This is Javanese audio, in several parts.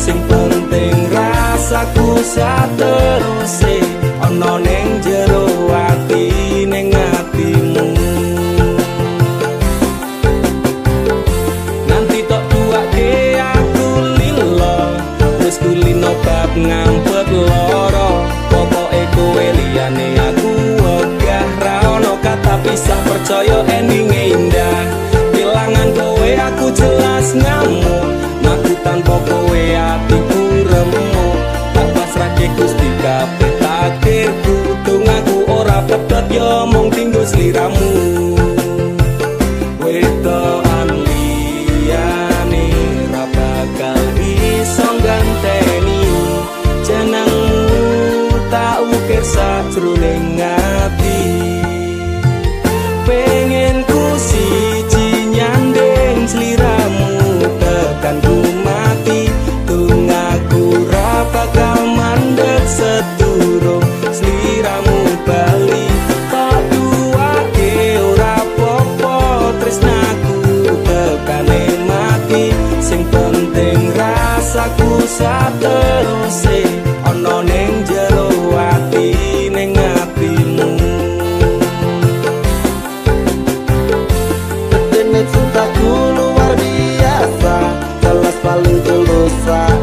sing penting rasaku sateruse ana ning jero ati ning atimu. Nanti tok tuake aku lilo wis kulino bab ngampet loro pokoke kowe liyane aku wegah ra ono kata pisah percaya endinge indah. Kelangan kowe aku jelas ngamuk aku tanpa kowe atiku remuk tak pasrahke Gusti kabeh takdirku dongaku ora pedhot yo mung tinggo sliramu. Wedokan liyane ra bakal bisa ganteni jenengmu tak ukir sajroning ati. Pengen ku siji nyanding sliramu tekan ku mati tungaku ra bakal mandeg sedurung sliramu bali tak duake ora popo tresnaku tekane mati sing penting rasaku sateruse ana ning jero ati ning atimu. Betene cintaku luar biasa jelas paling tulus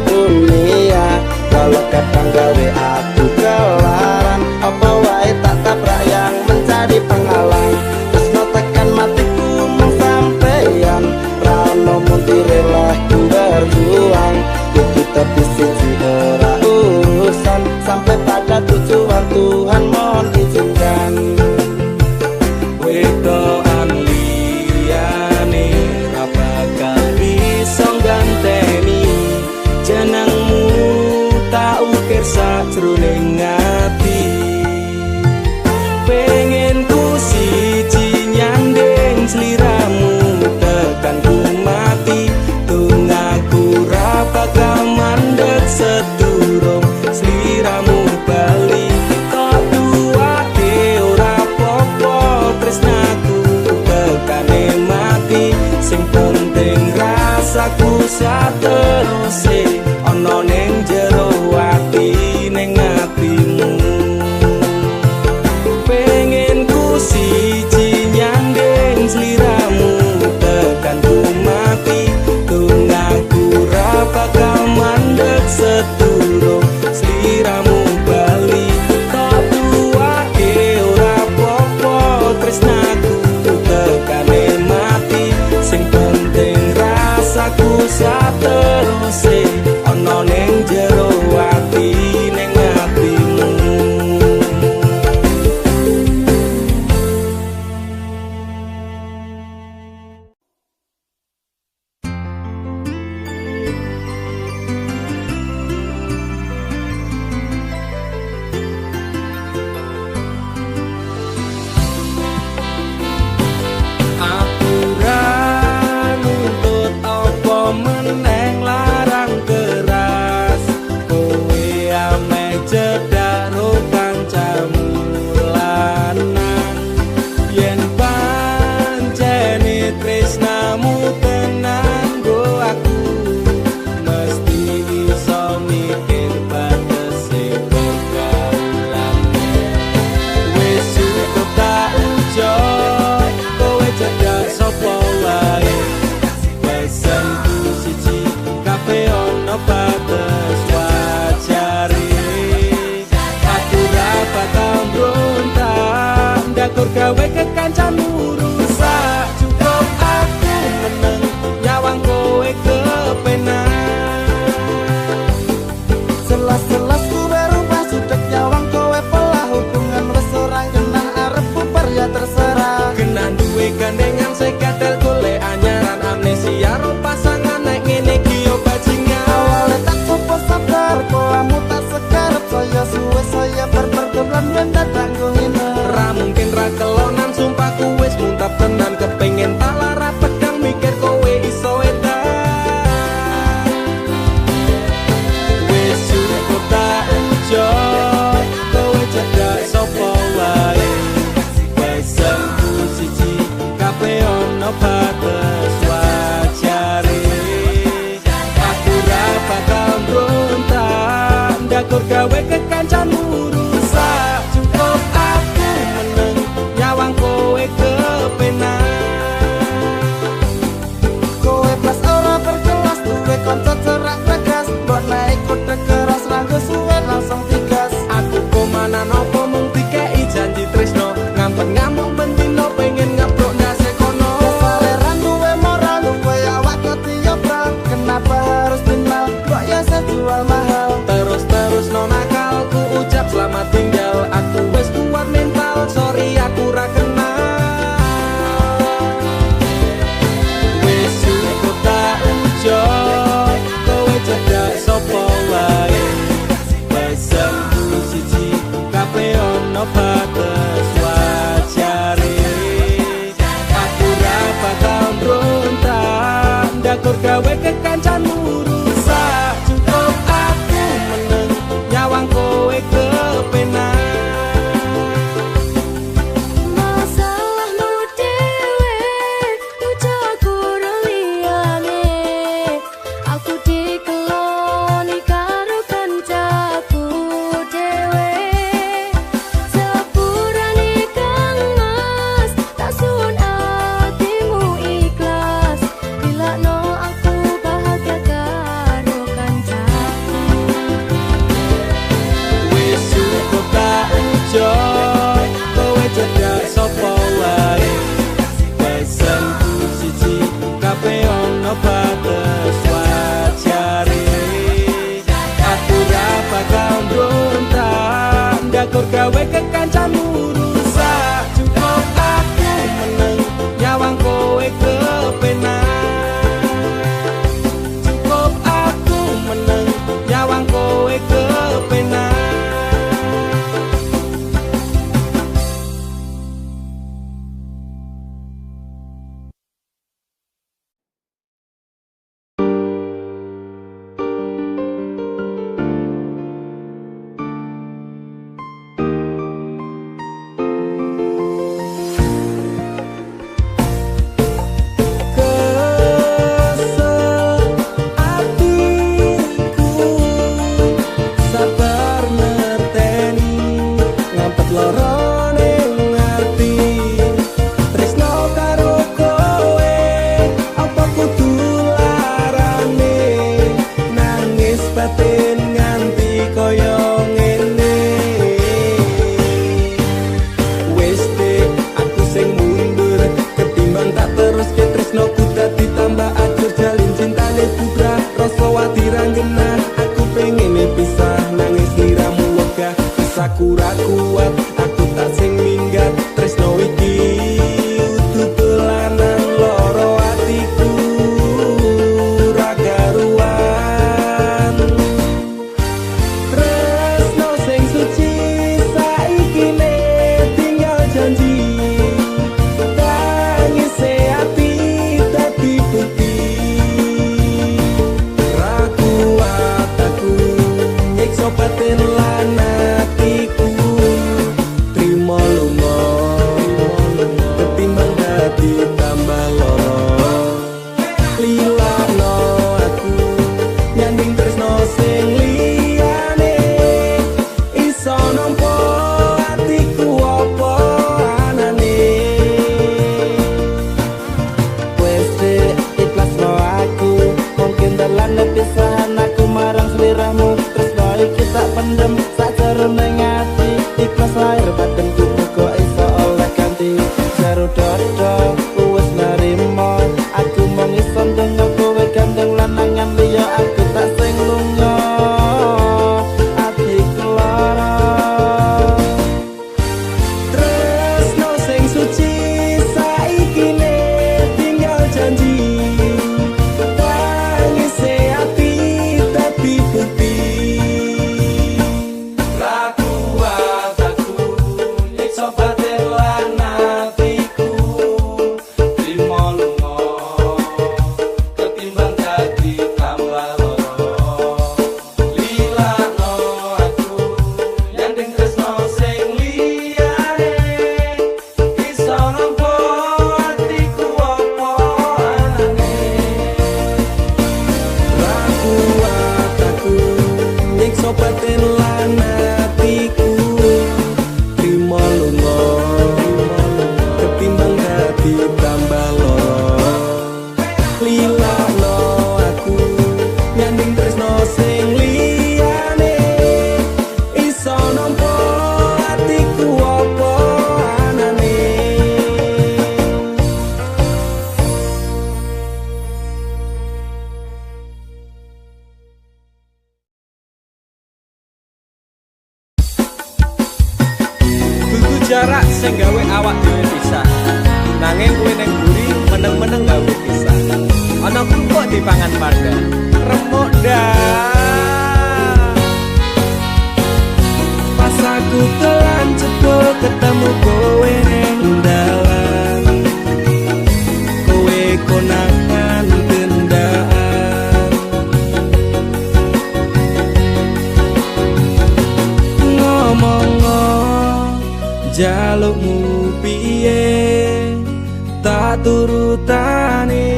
dunia kalau kadang gawe aku kelaran apa wae tak tabrak yang menjadi penghalang terus tekan matiku sampeyan rano muntire lah ku berjuang iki tapi siji ora urusan sampai pada tujuan Tuhan mohon izinkan. Wedokan liyane ra bakal bisa ganteni jenengmu tak ukir sajroning ati. Pengen ku siji nyanding sliramu tekan ku mati tungaku ra bakal mandeg sedurung sliramu bali tak duake ora popo tresnaku tekane mati sing penting rasaku sateruse ana ning jero ati ning atimu. Pengen ku siji nyanding sliramu tekan ku mati tungaku ra bakal mandeg sedurung sliramu bali tak duake ora popo tresnaku tekane mati sing penting rasaku sateruse ana ning jero ati ning atimu. Aku ra nuntut apa meneng larang keras tur gawe kekancamu rusak. Cukup aku meneng nyawang kowe kepenak. Cukup aku meneng nyawang kowe kepenak. Sakura kuat, aku tak sing minggat. Tresno iki utuh dolanan loro atiku ra karuan. Tresno sing suci saiki ne tinggal janji. Tangise ati dadi bukti. Ra kuat aku nyiksa batin lan tambah loro. Lilakno aku nyanding tresno sing liyane. Iso nampa atiku apa anane. Wes ikhlasno aku, mungkin dalan pisahan aku marang sliramu. Tresno iki tak pendem sakjerone ati. Ikhlas lahir badanku muga iso oleh ganti. Jaro dodo wis narimo, aku mung iso ndonga kowe gandeng lanangan liya. Aku tak sing lunga atiku lara. Tresno sing suci saiki ne tinggal janji. Tangise ati dadi bukti. Ra kuat aku nyiksa batin lan atiku. Trimo lunga ketimbang dadi tambah loro. Lilakno aku nyanding tresno sing liyane. Iso nampa atiku apa anane. Ra kuat aku nyiksa batin lan atiku. Trimo lunga ketimbang dadi tambah loro. Lilakno aku nyanding tresno sing liyane. Iso nampa atiku apa anane. Dudu jarak sing gawe awak dhewe pisah. Nanging kowe ning mburi meneng-meneng gawe pisah. Ana krupuk dipangan panda. Remuk dah. Pas aku telan cepul ketemu kowe ning dalan. Kowe konangan kendaan. Ngomong jalukmu piye, tak turutane,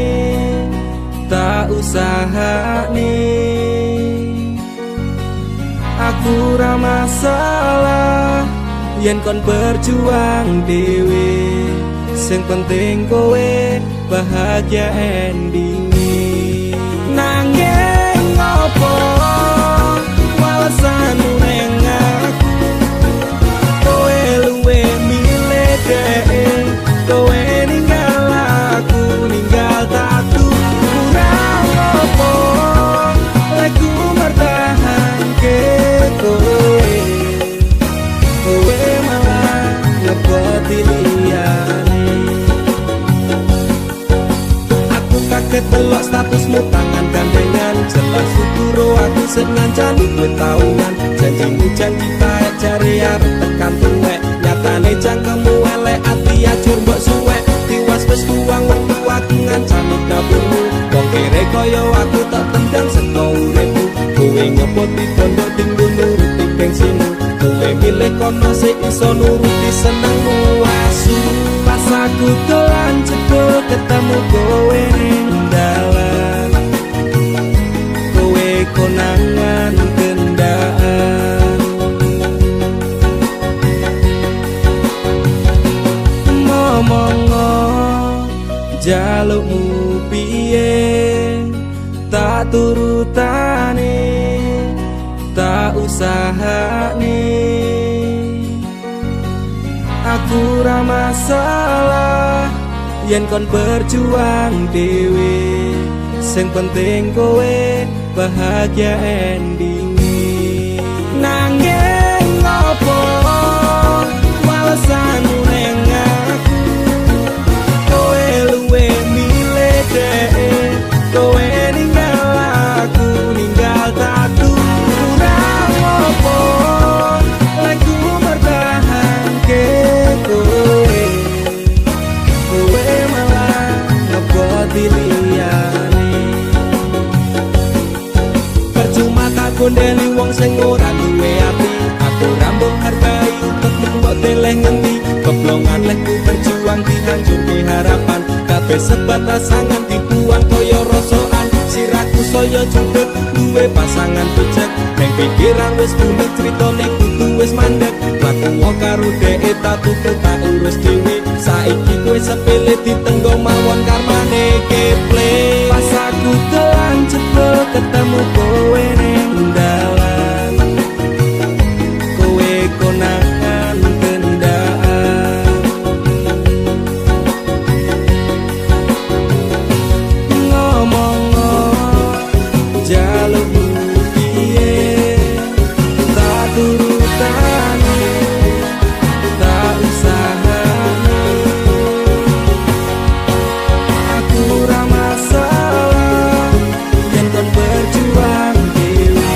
tak usahane. Aku ra masalah yen kon berjuang dhewe. Sing penting kowe bahagia endinge. Nanging ngopo alasanmu neng aku. Kowe luwe milih dhewe. Kowe ninggal aku, ninggal tatu. Kurang apa lek ku bertahan ke kowe. statusmu tangan gandengan. Jelas syukuro aku sing ngancani kowe tahunan. Janjimu janji bae jare arep tekan tuwek. Nyatane cangkemmu elek ati ajur mbok suwek. Tiwas wis kuwang wektu aku ngancani kabehmu. Wong kere kaya aku tak tendang seko uripmu. Kowe ngepoti pondok tinggu nuruti bengsinu. Kowe milih kono sing iso nuruti senengmu asu. Pas aku dolan jebul ketemu kowe ning dalan. Kowe konangan kendaan. Momongo jalukmu piye tak turutane tak usahane. Aku ra masalah yen kon berjuang dhewe. Sing penting kowe bahagia endinge. Nanging ngopo walesanmu ning aku. Kowe luwe milih dhek. Kowe ninggal aku ninggal tatu. Kurang ngopo lagu mertahanke kowe. Kowe malah ngeboti liyane. Percuma tak gondeli wong sing ora duwe ati. Aku rambut hargai untukmu mbok deleh ngendi. Keblongan lekku berjuang dihancurke harapan. Kabeh sebatas angan dibuang kaya rosokan. Siraku saya judut duwe pasangan becek. Neng pikiran wis bulet critane kudu wis mandek. Laku karo dhek tak tutup tak urus dhewe. Saiki kowe sepele ditenggo mawon karmane keple. Pas aku dolan jebul ketemu kowe ning dalan. Kowe konangan kendaan. Ngomong jalukmu piye tak turutane tak usahane. Aku ra masalah yen kon berjuang dhewe.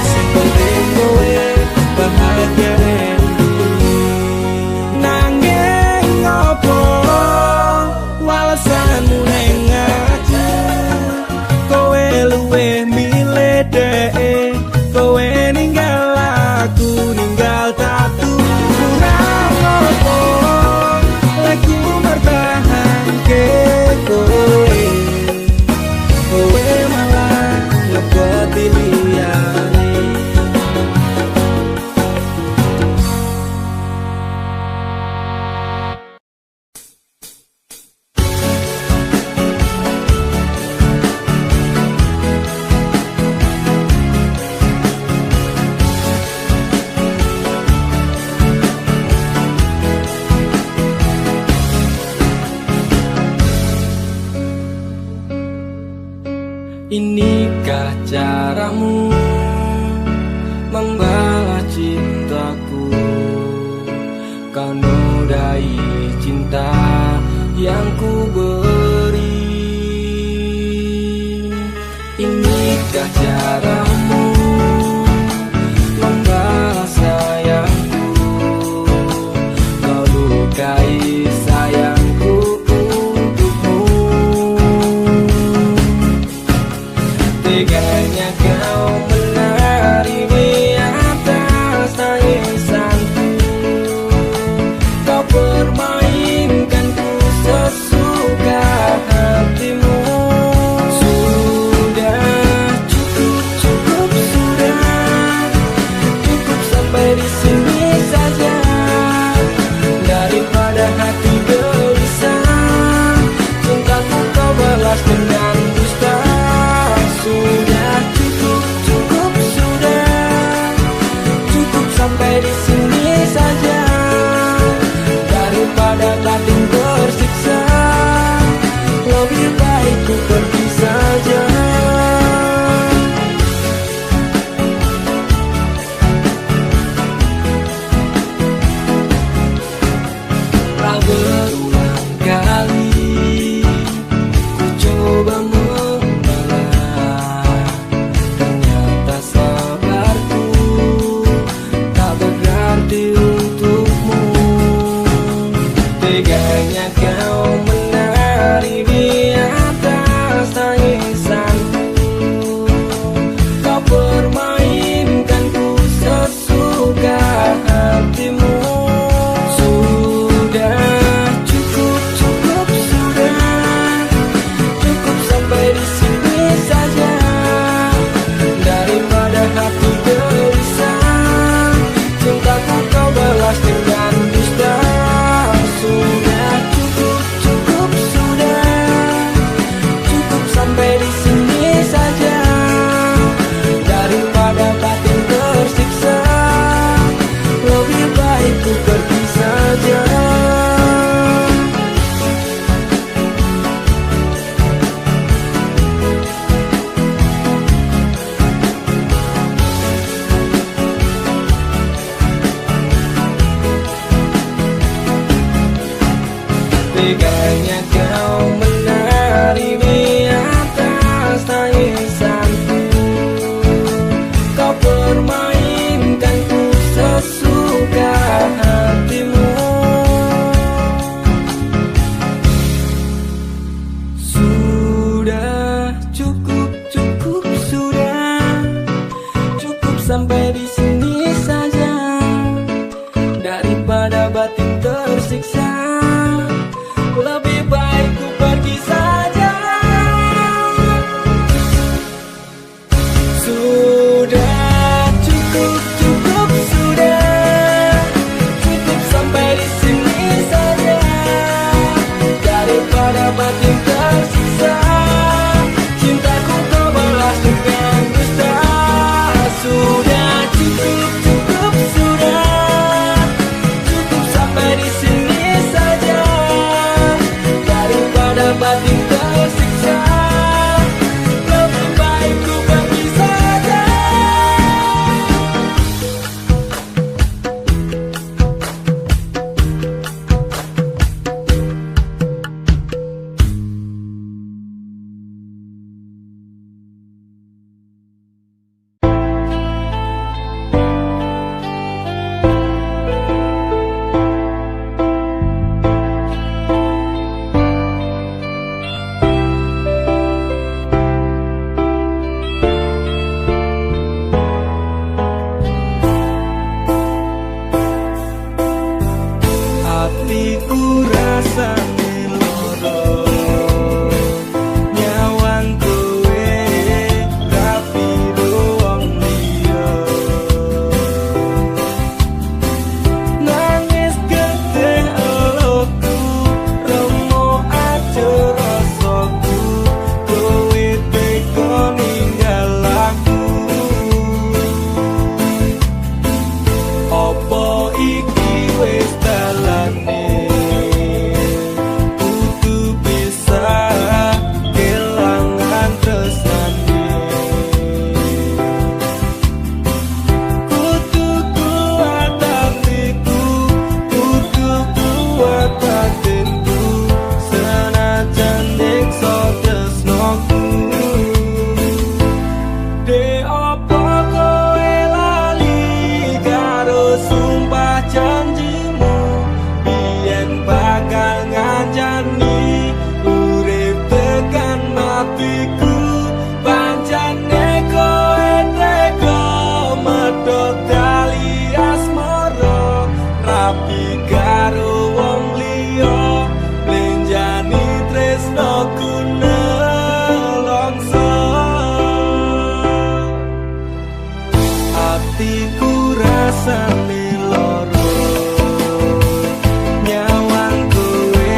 Sing penting kowe bahagia endinge. Nanging ngopo walesanmu ning aku. Kowe luwe milih dhek. Kowe ninggal aku ninggal tatu. Kurang ngopo lagu mertahanke kowe. Kowe malah ngeboti liyane. Inikah caramu membalas cintaku? Kau nodai cinta yang ku beri. Inikah caramu membalas sayangku? Kau lukai sayangku untukmu. Teganya kau menari atas tangisanku. Kau permainkanku sesuka hatimu. Sudah cukup, cukup sudah. Cukup sampai di sini saja. Daripada hati gelisah, cintaku kau balas dengan dusta. Sudah cukup, cukup sampai di sini saja, daripada batin tersiksa. Lebih baik ku pergi saja. Sudah cukup, cukup sudah, cukup sampai di sini saja, daripada batin tersiksa. Cintaku kau balas dengan dusta. Sudah cukup, cukup sudah, cukup sampai di sini saja, daripada batin tersiksa. Lebih baik ku pergi saja. Hatiku rasane loro, nyawang kowe rapiro wong liya. Nangis gede eloku, remo aja rasaku, kowe tega ninggal aku. Apa iki wis dalane, kudu bisa kelangan tresnane. Kudu kuat hatiku, kudu kuat batinku, senajan nyiksa tresnoku. De opo kowe lali karo sumpah janjimu, yen bakal ngancani urip tekan matiku. Pancane kowe tega medhot tali asmara, rapi karo wong liya, blenjani tresnoku nelongso. Hatiku rasane loro, nyawang kowe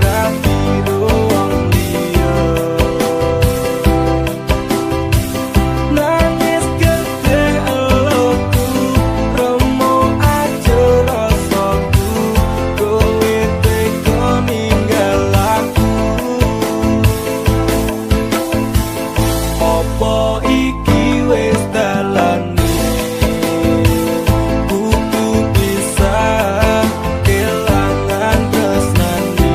rapiro wong liya. Nangis gede eloku, remo aja rasaku, kowe tega ninggal aku. Apa iki wis dalane, kudu bisa kelangan tresnane.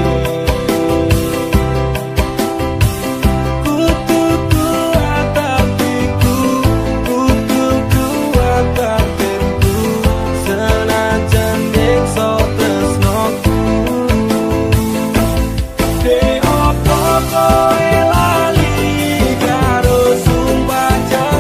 Kudu kuat hatiku, kudu kuat batinku, senajan nyiksa tresnoku. De opo kowe lali karo sumpah janjimu,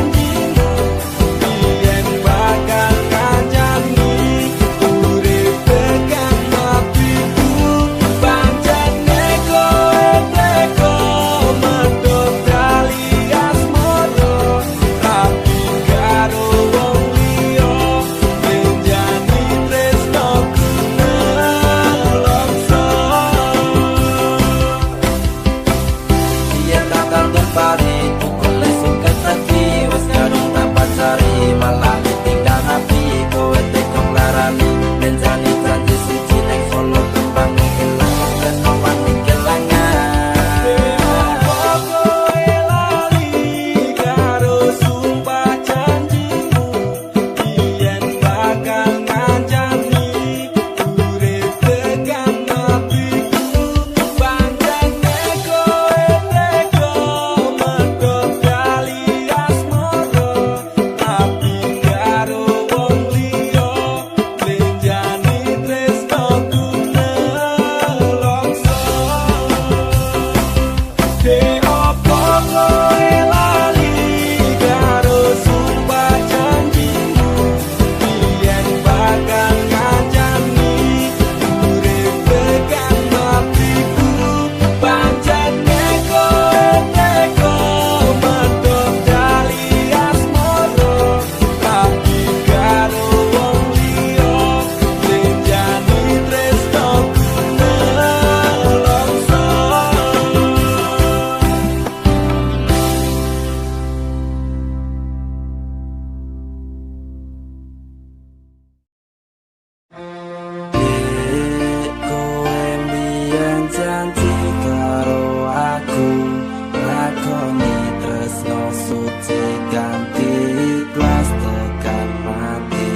suci ganti ikhlas tekan mati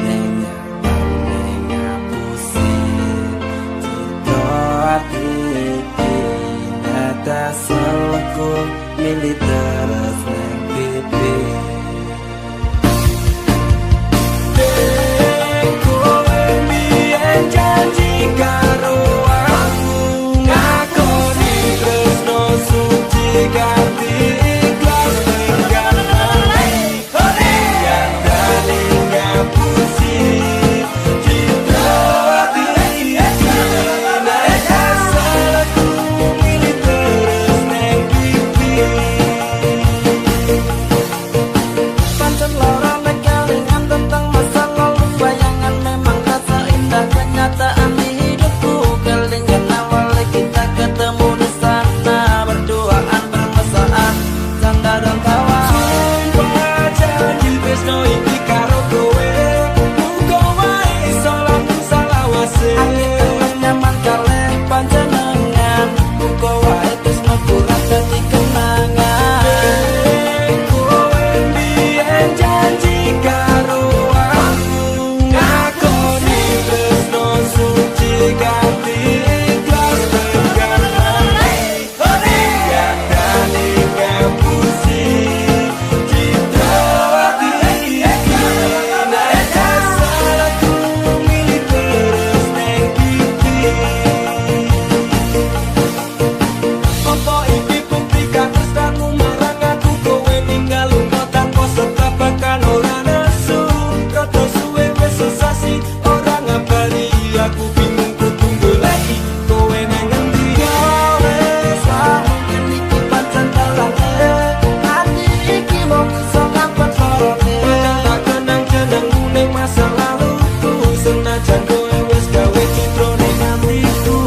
neng ngapusi cita ati iki netes selku milih terus neng pipi. Kowe mbiyen janji karo aku ngakoni tresno suci ganti ikhlas tekan mati nyandani ngapusi cita ati iki nek asalku milih terus neng pipi. Pancen lara nek kelingan tentang masa lalu bayangan memang rasa indah kenyataan di hidupku kelingan awal kita ketemu di sana berduaan bermesraan canda dan tawa sumpah janji tresno iki karo kowe muga wae iso langsung salawase aku nyaman kalih panjenengan muga wae tresno kurang dadi kenangan. Kowe mbiyen janji karo aku ngakoni tresno suci ganti ikhlas tekan mati nyandani ngapusi cita ati iki nek asalku milih terus neng pipi. Apa iki bukti katresnanmu marang aku kowe ninggal lunga tanpa sebab bahkan ora nesu rada suwe wis sesasi ora ngabari aku bingung kudu goleki kowe nang ngendi wis mungkin iki pancen dalane ati iki mung iso kapan sorone tak kenang jenengmu ning masa laluku senajan kowe wis gawe citra ning atiku.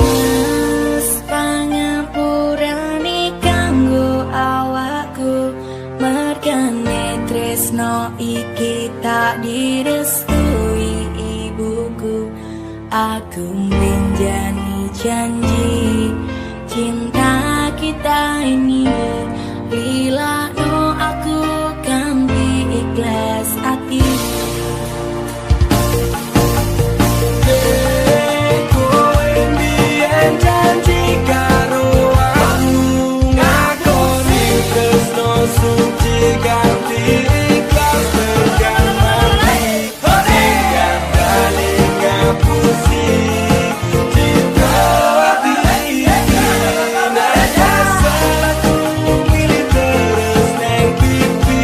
Pangapurane kanggo awakku mergane tresno iki tak direstui ibuku aku menjani janji cinta kita ini lila no aku ganti ikhlas hati. Kowe mbiyen janji karo aku ngakoni tresno suci ganti ikhlas tekan mati nyandani ngapusi cita ati iki nek asalku milih terus neng pipi.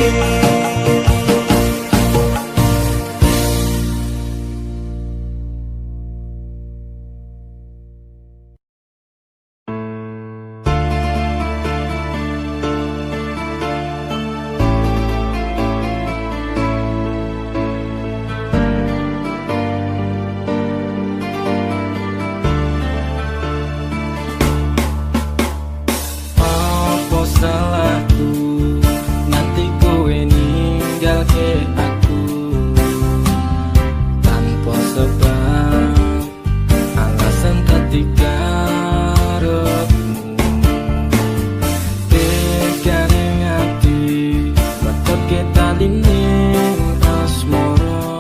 Apa salahku nanti kowe ninggalke aku tanpa sebab alasan ketika retmu tekane ngati betot kita lining asmara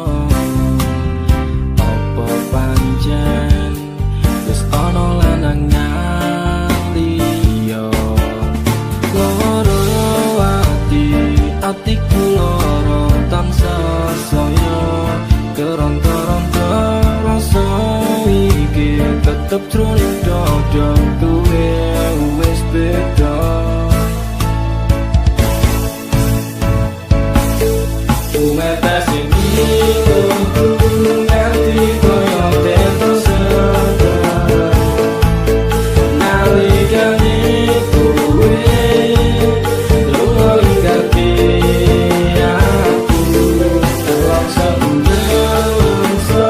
apa pancen wis ana lanangan liya loro atiku loro tansah saya keronta-ronta rasa iki tetep jroning dada kowe wis beda. Umetas ini nganti koyo teto sedar nalikane kowe lunga ninggalke aku terlaksa menungso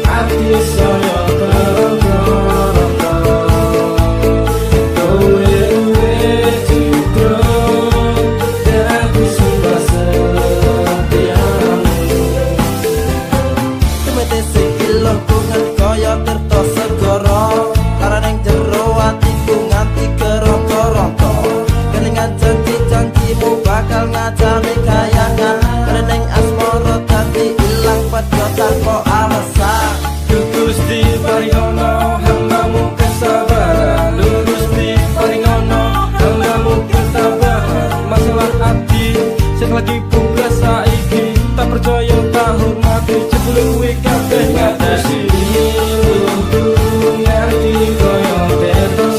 ati saya keronta-ronta kowe citra dan aku sumpah setiamu. jane kayangan reneng asmara dadi ilang padha tanpa alasan. Gusti paring ono hambamu kesabaran, Gusti paring ono hambamu ketabahan. Masalah hati sing lagi buka saiki tak percaya tak hormati jebule kuwi kabeh ngatasi. Ngerti koyo tetes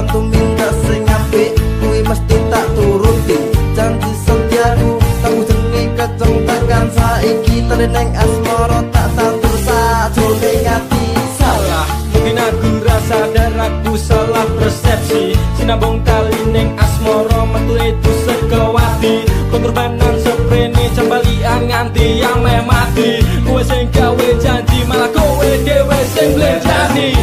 tumindak sing apik kuwi mesti tak turuti. Janji setiaku tak ujengi keceng tekan saiki tereneng asmara tak tantur sajroning ati. Salah mungkin aku rasa dan aku salah persepsi. Sinabong kali ning asmara metu itu sekewati. Pengorbanan seprene cembalian nganti yang meh mati. Kowe sing gawe janji malah kowe dhewe sing blenjani.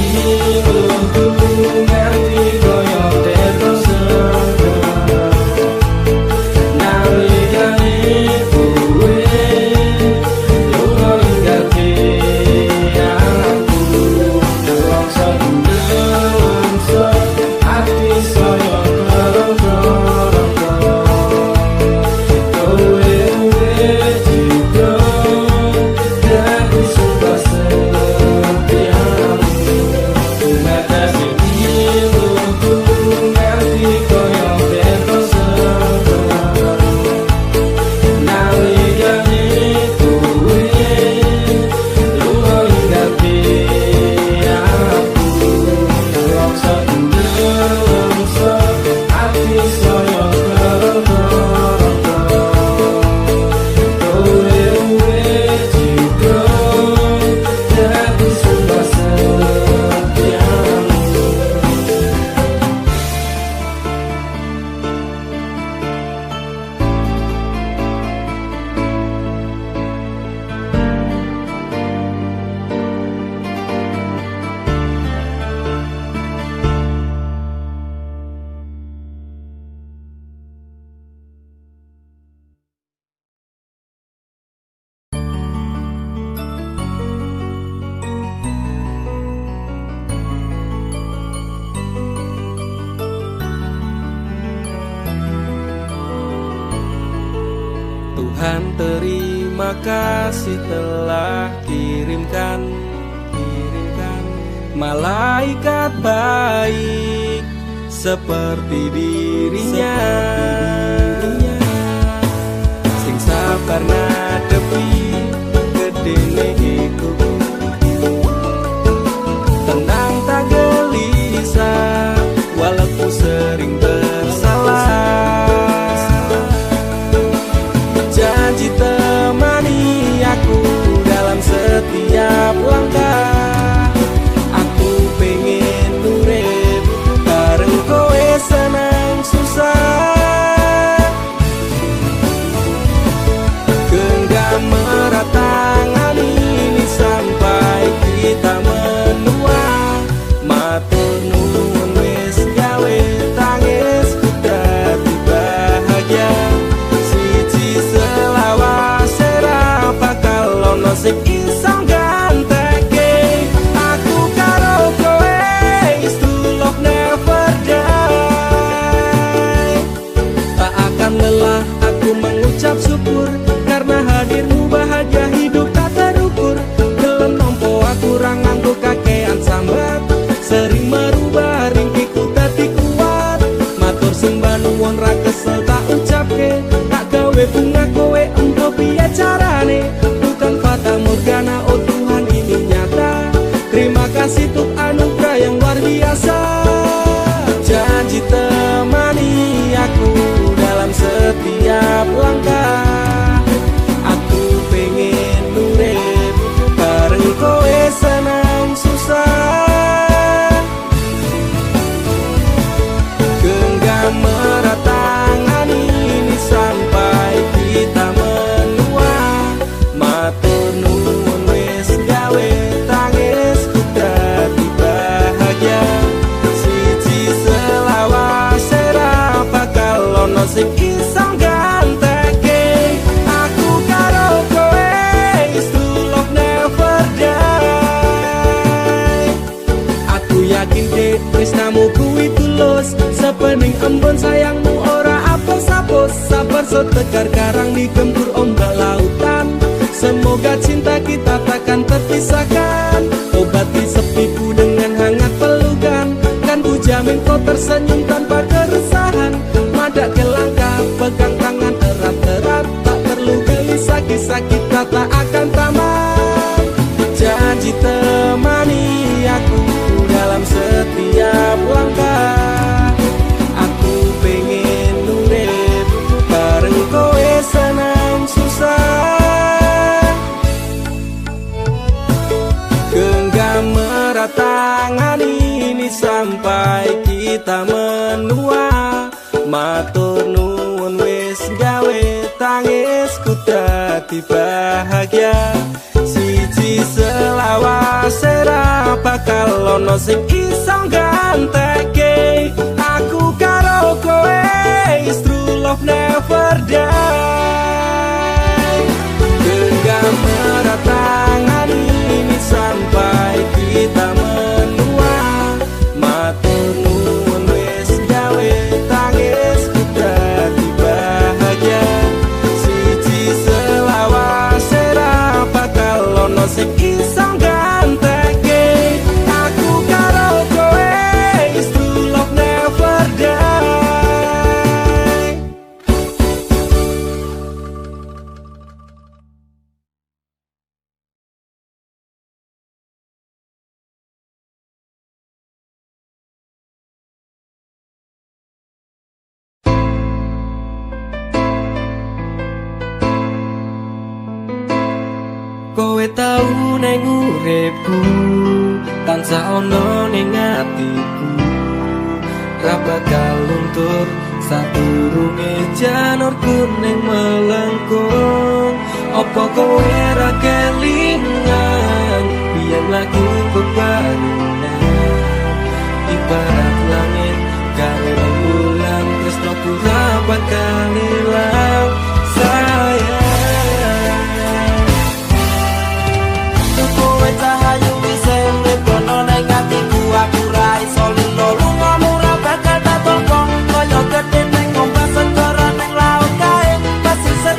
Tuhan terima kasih telah kirimkan malaikat baik seperti dirinya, sing sabar ngadepi gedene iku, tenang tak gelisah walaupun sering bersalah. Janji temani aku dalam setiap langkah. Aku pengen urip bareng kowe senang susah. Genggam erat tangan ini sampai kita menua. Matur nuwun wis gawe tangis dadi bahagia. Sing isang ganteke aku karo kowe is to love never die. Tak akan lelah aku mengucap syukur karena hadirmu bahagia hidup tak terukur. Gelem nompo aku ra nganggo kakean sambat, sering merubah ringkiku dadi kuat. Matur sembah nuwun ra kesel tak ucapke, tak gawe bunga kowe engko piye carane. Fata Morgana, oh Tuhan ini nyata. Terima kasih untuk anugerah yang luar biasa. Janji temani aku dalam setiap langkah. embun sayangmu ora apus-apus, sabar setegar karang digempur ombak lautan. Semoga cinta kita takkan terpisahkan, obati sepiku dengan hangat pelukan. Kan ku jamin kau tersenyum tanpa keresahan, madak ke langkah pegang tangan erat-erat. Tak perlu gelisah, kisah kita tak akan tamat. Janji temani aku dalam setiap langkah. Aku pengen urip bareng kowe senang susah. Genggam erat tangan ini sampai kita menua. Matur nuwun wis gawe tangisku dadi bahagia. Siji selawas ora bakal ono sing iso gantekake. Aku karo kowe is true love never die. Genggam erat tangan ini sampai kita menua. Matur nuwun wis gawe tangisku dadi bahagia. Siji selawas ora bakal ono sing iso gantekake. Aku karo kowe is true love never die. Kowe tau neng uripku, tansah ono ning atiku. Ra bakal luntur sadurunge janur kuning melengkung. Apa kowe ra kelingan biyen lagu bebarengan. Ibarat langit karo rembulan, tresnoku ra bakal ilang sayang. Kowe cahayu sing lebono ning atiku, aku ra iso lilo lungamu ra bakal tak tongko. Kaya gedhe ning ombak segara ning laut kae,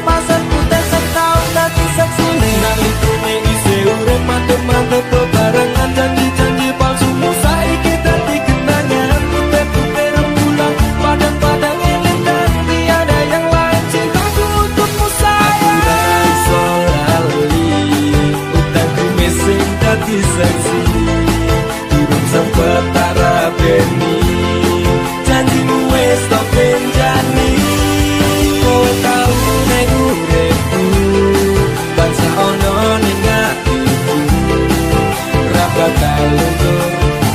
pasir putih setahun dadi seksi. Nang itune isih urip mantep-mantep bebarengan, janji-janji palsumu saiki dadi kenangan. Putih-putih rembulan, padang-padang elintang, tiada yang lain cintaku untukmu sayang. Aku ra iso lali utangku sing dadi seksi, durung sempet tak rabeni, janjimu wis tak benjani. Kowe tau ning uripku, bangsa ono ning atiku. Ra bakal luntur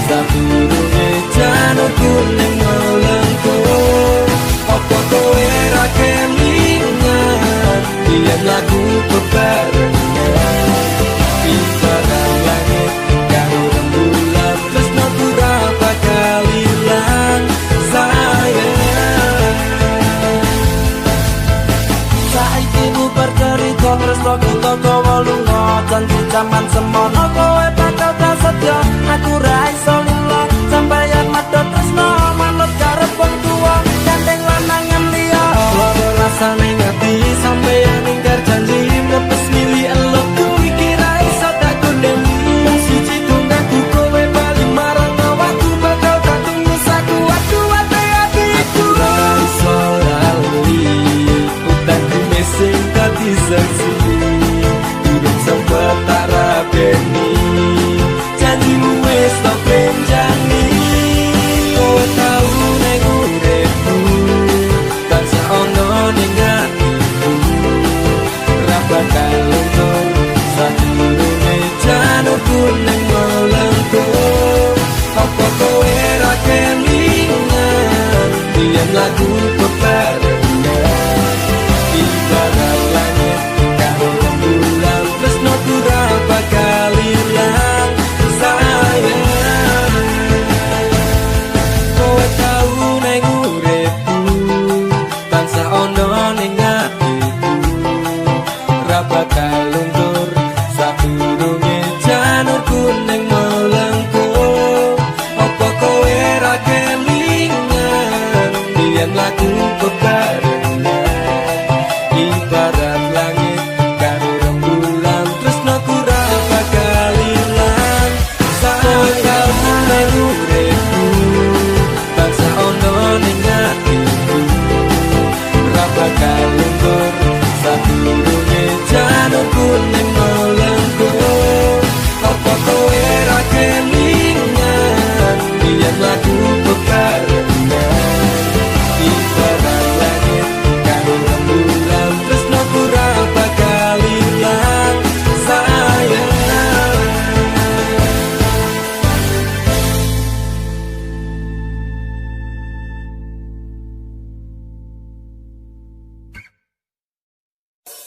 sadurunge janur kuning melengkung. Apa kowe ra kelingan biyen lagu bebarengan. Ibarat langit karo rembulan, tresnoku ra bakal ilang sayang. Saiki ku bercerita tresnoku toko lunga, janji jaman semono kowe bakal prasetya. Aku ra iso lila sampeyan medhot tresno manut karep wong tuwa, gandeng lanangan liya. Loro rasane ngati sampeyan ingkar janji, nepes milih elokku iki ra iso tak kondemi. Wong siji tunggaku kowe bali marang awakku, bakal tak tunggu sakuat-kuate atiku. Aku ra iso lali utangku sing dadi seksi, durung sempet tak rabeni, janjimu wis tak benjani. Kowe tau ning uripku, tansah ono ning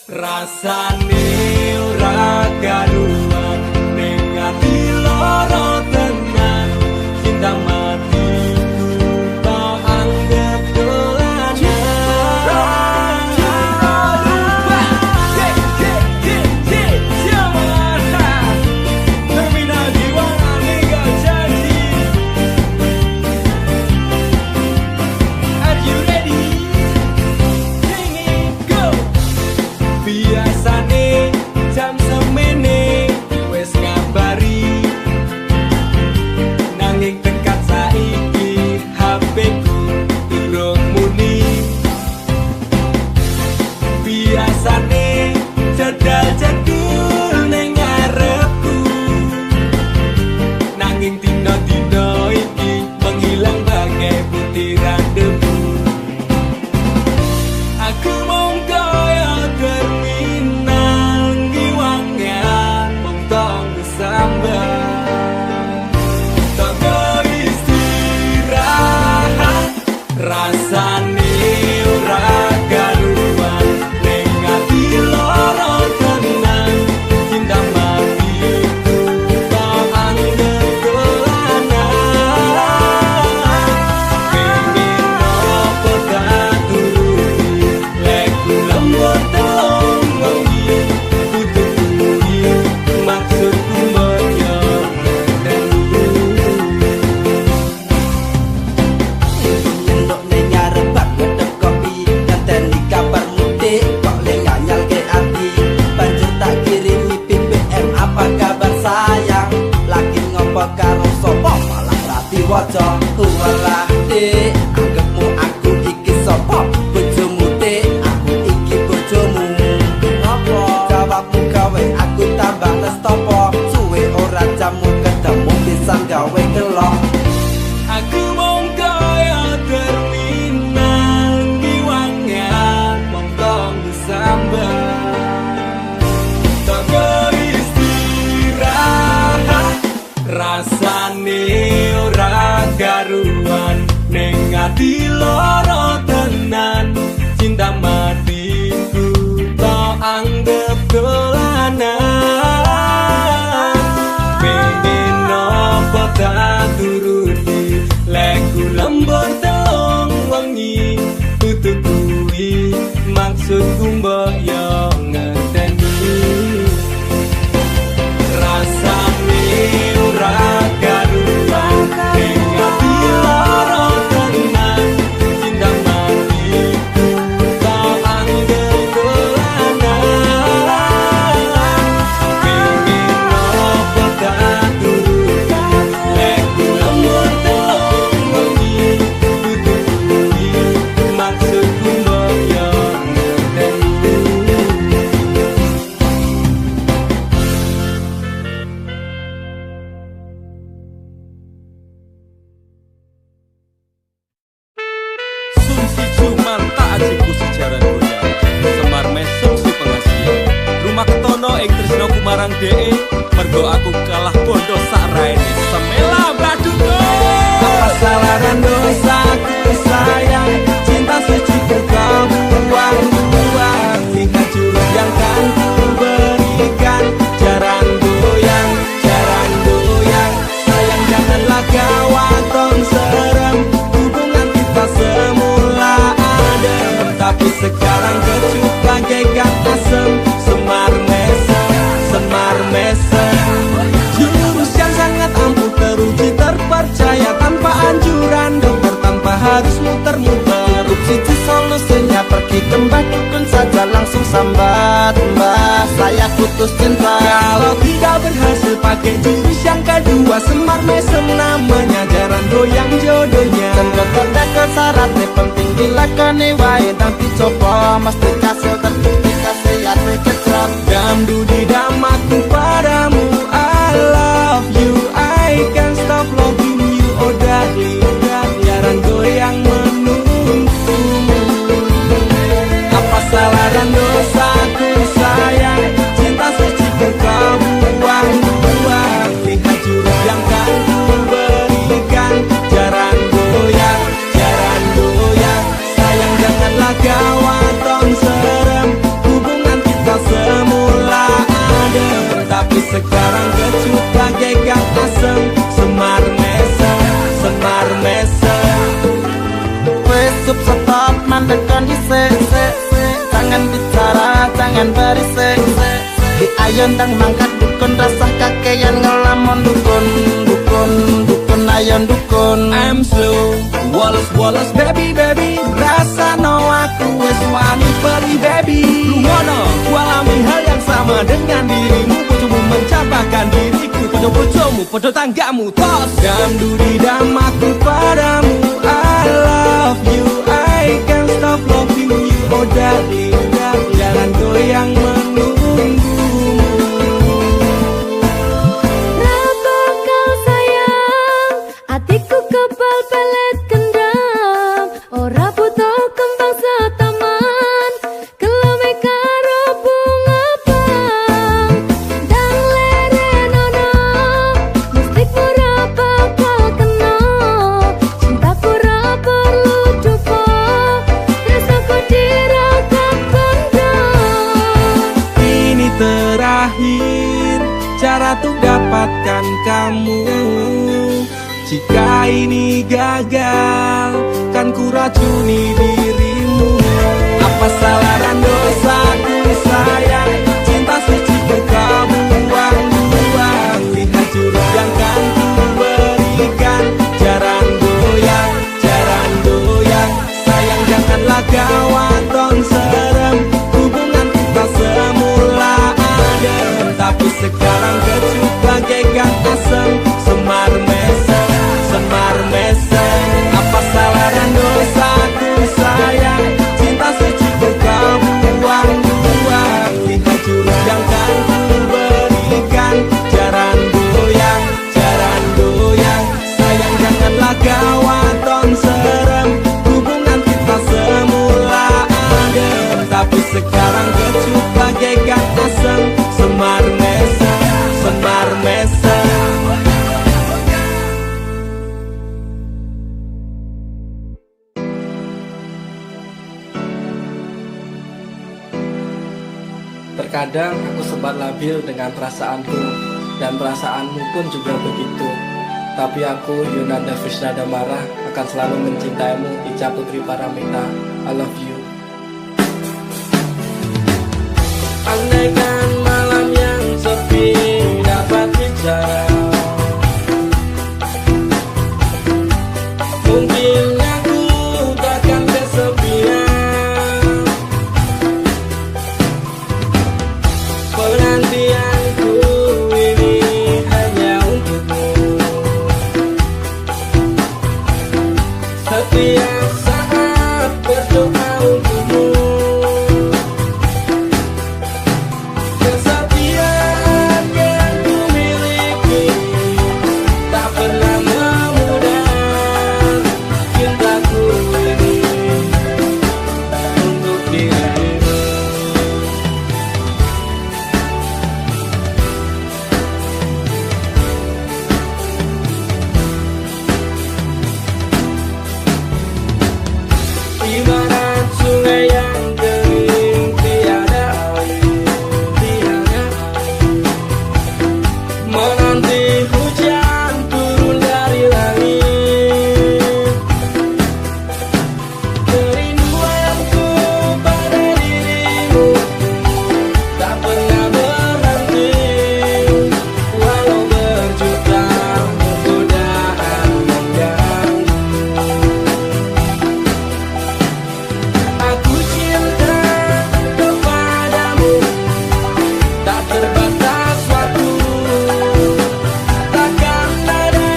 Rasane ora karuan ning ati lara tenan cinta mati tak anggap dolanan terminal jiwa gak jadi. Are you ready? Sing it, go! Biasane jam semene wes ngabari nanging tekan saiki HP ku durung muni. Biasane jadal jadul ning ngarepku nanging dino-dino iki menghilang bagai butiran debu. Aku mong kaya terminal giwangan mong tong sambat tak istirahat rasane ora karuan ning ati lara tenan cinta matiku tak anggap dolanan pengen apa tak turuti leku lembut telung wengi kutuki maksudku menyong dan Nyendok ne nyarebat ngedep kopi ngenteni kabar mudik kok le nyanyal ke ati banjur tak kirimi BBM apa kabar sayang lagi ngopo karo sapa malah rati waca walah dik anggapmu aku iki sapa bojomu dik aku iki bojomu ngopo jawabmu gawe aku tambah nestopo suwe ora jamu ketemu pisan gawe kelok. aku mong kaya terminal giwangan mong tong sambat tak istirahat rasane ora karuan ning ati lara tenan cinta matiku tak anggap dolanan pengen apa tak turuti leku lembur telung wengi kutukui maksudku mbok yo ngerteni rasane ora karuan ning ati lara tenan cinta matiku tak anggap dolanan pengen apa tak turuti leku lembur telung wengi kutukui maksudku mbok yo ngerteni. Sumsi cuman tak ajiku sejarah goyang Semar mesem si pengasian Rumah ketono ing tresno kumarang DE mergo aku kalah bondo sak raine semela baduko apa salaran dosaku sayang cinta suci kau buang-buang tinggal jurus yang kan ku berikan jarang goyang sayang janganlah kau atong serem hubungan kita semula adem tapi sekarang kecut bagaikan asem semar mesem jurus yang sangat ampuh teruji terpercaya tanpa anjuran dokter tanpa harus muter-muter Siji solusinya pergi ke Mbah Dukun saja langsung sambat Mbah saya putus cinta. kalau tidak berhasil pakai jurus yang kedua semar mesem namanya jarang goyang jodohnya Dokter dekel syaratnya penting dilakoni wae dan dicoba mesti kasil terbukti kesehatan kecap. Damdu di damaku padamu I love you I can't stop loving you oh darling jarang goyang menunggumu apa salah dan dosaku sayang cinta suci kau buang-buang lihat jurus yang kan ku berikan jarang goyang sayang janganlah kau atong serem hubungan kita jangan berisik. Di ayon tang mangkat dukun rasah kakean ngelamun dukun. Dukun ayon dukun. I'm slow, woles baby rasa no aku wis wani peri baby. Lu ngono, ku alami hal yang sama dengan dirimu. Bojomu mencapakan diriku, bojomu, bojo tanggamu. Tos damdu di damaku padamu. I love you, I can't stop loving you. Oh darling, jangan goyang menunggumu. Rapa kau sayang, hatiku kebal pelet kendam. Ora butuh kembang setaman, kelome karo bunga pang. Dang lerenono, mustikmu ra bakal kena. Cintaku ra perlu dupa, tresnaku dirakat pendam. Ini terakhir cara untuk dapatkan kamu. Jika ini gagal, kan ku racuni dirimu. Apa salah dan dosaku sayang, cinta suci kau buang-buang. Lihat jurus yang kan ku berikan, jaran goyang, sayang janganlah kau anton serem. Hubungan kita semula adem, tapi sekarang kecup bagaikan asam. Semar mesem, apa salah dan dosaku sayang, cinta suci kau buang-buang. Lihat jurus yang kan ku berikan, jaran goyang, sayang janganlah kau anton serem. Hubungan kita semula adem, tapi sekarang kecup bagaikan asam. Semar mesem. Terkadang aku sempat labil dengan perasaanku, dan perasaanmu pun juga begitu. Tapi aku, Yunanda Visnadamara, akan selalu mencintaimu, Ica Putri Paramita. I love you. Andaikan malam yang sepi dapat bicara, mungkin aku takkan kesepian. Penantianku ini hanya untukmu. Setiap saat berdoa untukmu. Kesetiaan yang ku miliki tak pernah memudar. Cintaku ini untuk dirimu. Ibarat sungai yang kering tiada air, menanti hujan turun dari langit. Kerinduanku pada dirimu tak pernah berhenti, walau berjuta godaan mengganggu. Aku cinta kepadamu, tak terbatas waktu. Takkan ada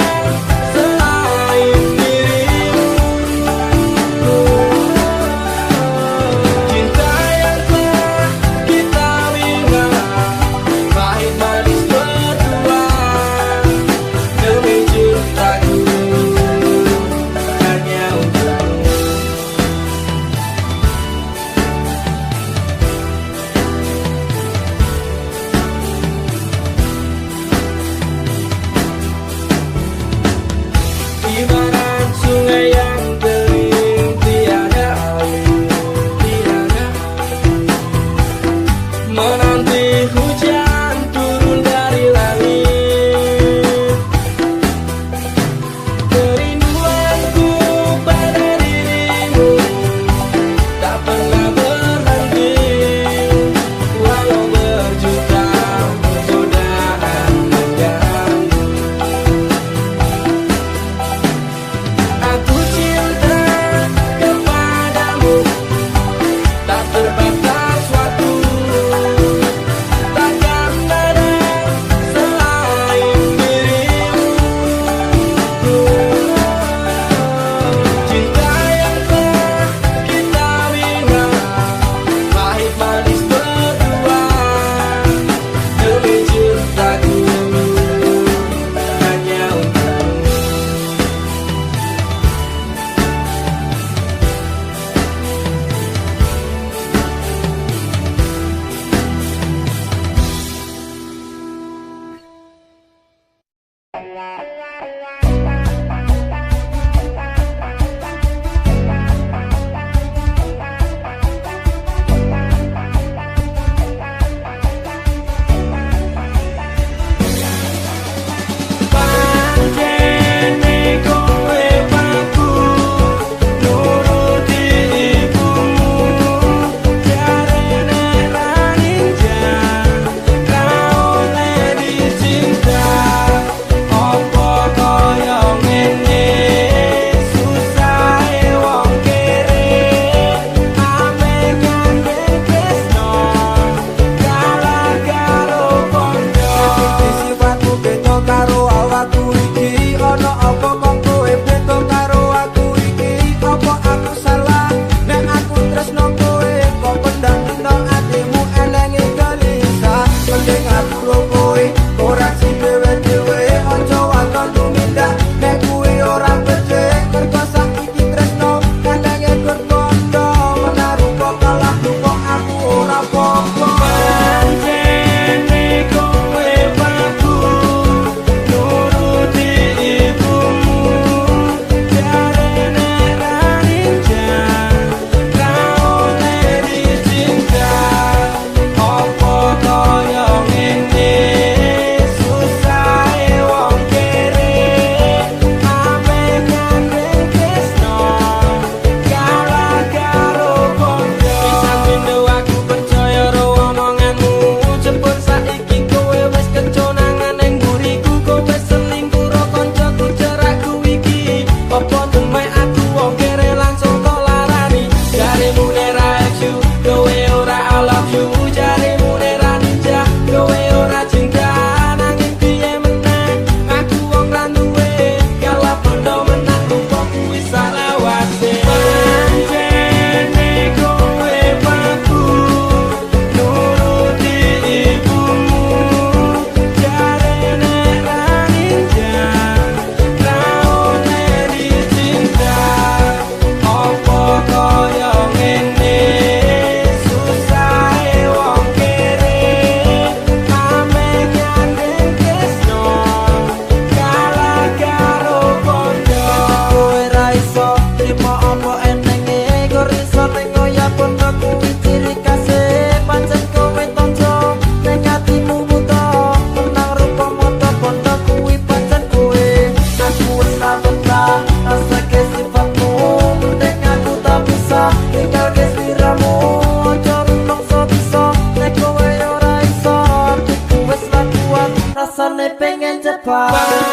selain dirimu. Cinta yang telah kita bina, pahit manis berdua. Demi cintaku hanya untukmu. Ibarat sungai yang kering tiada air, menanti hujan turun dari langit. Kerinduanku pada dirimu tak pernah berhenti, Bye.